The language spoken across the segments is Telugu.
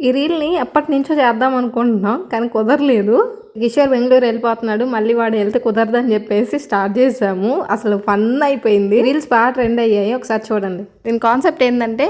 ఈ రీల్ని ఎప్పటి నుంచో చేద్దాం అనుకుంటున్నాం కానీ కుదరలేదు. కిషోర్ బెంగళూరు వెళ్ళిపోతున్నాడు, మళ్ళీ వాడు వెళ్తే కుదరదని చెప్పేసి స్టార్ట్ చేసాము. అసలు ఫన్ అయిపోయింది. రీల్స్ బాగా ట్రెండ్ అయ్యాయి, ఒకసారి చూడండి. దీని కాన్సెప్ట్ ఏంటంటే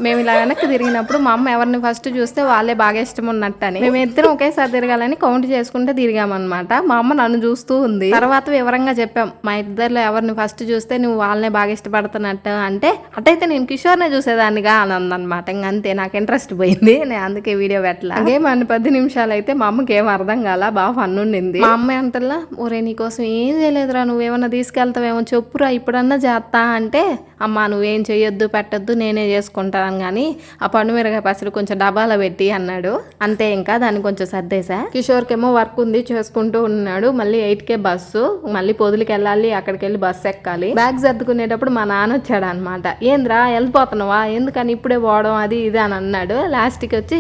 మేము ఇలా వెనక్కి తిరిగినప్పుడు మా అమ్మ ఎవరిని ఫస్ట్ చూస్తే వాళ్ళే బాగా ఇష్టం ఉన్నట్టని మేము ఇద్దరం ఒకేసారి తిరగాలని కౌంట్ చేసుకుంటే తిరిగామన్నమాట. మా అమ్మ నన్ను చూస్తూ ఉంది. తర్వాత వివరంగా చెప్పాం, మా ఇద్దరిలో ఎవరిని ఫస్ట్ చూస్తే నువ్వు వాళ్ళనే బాగా ఇష్టపడుతున్నట్టు అంటే, అటైతే నేను కిషోర్నే చూసేదాన్నిగా అని అందనమాట. ఇంక అంతే, నాకు ఇంట్రెస్ట్ పోయింది. నేను అందుకే వీడియో పెట్టలా. గేమ్ అన్ని 10 నిమిషాలు అయితే మా అమ్మకి ఏం అర్థం కాల, బాగా ఫన్ ఉండింది. మా అమ్మ అంటల్లా, ఒరే నీకోసం ఏం చేయలేదురా, నువ్వేమన్నా తీసుకెళ్తావేమో చెప్పురా, ఇప్పుడన్నా చేస్తా అంటే, అమ్మ నువ్వేం చెయ్యొద్దు పెట్టద్దు నేనే చేసుకుంటాను కానీ ఆ పండు మిరగాయ పచ్చడి కొంచెం డబ్బాలో పెట్టి అన్నాడు. అంతే, ఇంకా దాన్ని కొంచెం సర్దేశా. కిషోర్కేమో వర్క్ ఉంది చేసుకుంటూ ఉన్నాడు. మళ్ళీ 8కే బస్సు, మళ్ళీ పొదులకి వెళ్ళాలి, అక్కడికి వెళ్ళి బస్సు ఎక్కాలి. బ్యాగ్ సర్దుకునేటప్పుడు మా నాన్న వచ్చాడు అనమాట. ఏంద్రా వెళ్ళిపోతున్నావా, ఎందుకని ఇప్పుడే పోవడం అది ఇది అని అన్నాడు. లాస్ట్కి వచ్చి,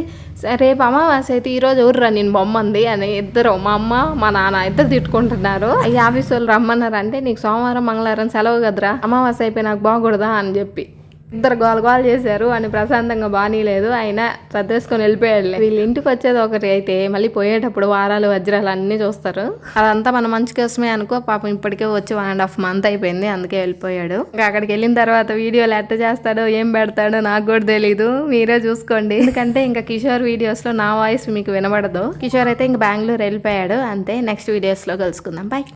రేపు అమావాస్య అయితే ఈరోజు ఎవర్రా నేను బొమ్మంది అని ఇద్దరు, మా అమ్మ మా నాన్న ఇద్దరు తిట్టుకుంటున్నారు. ఈ ఆఫీస్ వాళ్ళు రమ్మన్నారు అంటే, నీకు సోమవారం మంగళవారం సెలవు కదరా, అమావాస్య అయిపోయి నాకు బాగూడదా అని చెప్పి ఇద్దరు గోల చేశారు. అని ప్రశాంతంగా బానీలేదు, అయినా సర్దేసుకొని వెళ్ళిపోయాడు. వీళ్ళు ఇంటికి వచ్చేది ఒకటి అయితే మళ్ళీ పోయేటప్పుడు వారాలు వజ్రాలు అన్నీ చూస్తారు. అదంతా మన మంచి కోసమే అనుకో. పాపం ఇప్పటికే వచ్చి 1.5 month అయిపోయింది, అందుకే వెళ్ళిపోయాడు. ఇంకా అక్కడికి వెళ్ళిన తర్వాత వీడియోలు ఎట్ట చేస్తాడో ఏం పెడతాడో నాకు కూడా తెలీదు, మీరే చూసుకోండి. ఎందుకంటే ఇంకా కిషోర్ వీడియోస్లో నా వాయిస్ మీకు వినబడదు. కిషోర్ అయితే ఇంక బెంగళూరు వెళ్ళిపోయాడు. అంతే, నెక్స్ట్ వీడియోస్లో కలుసుకుందాం. బాయ్.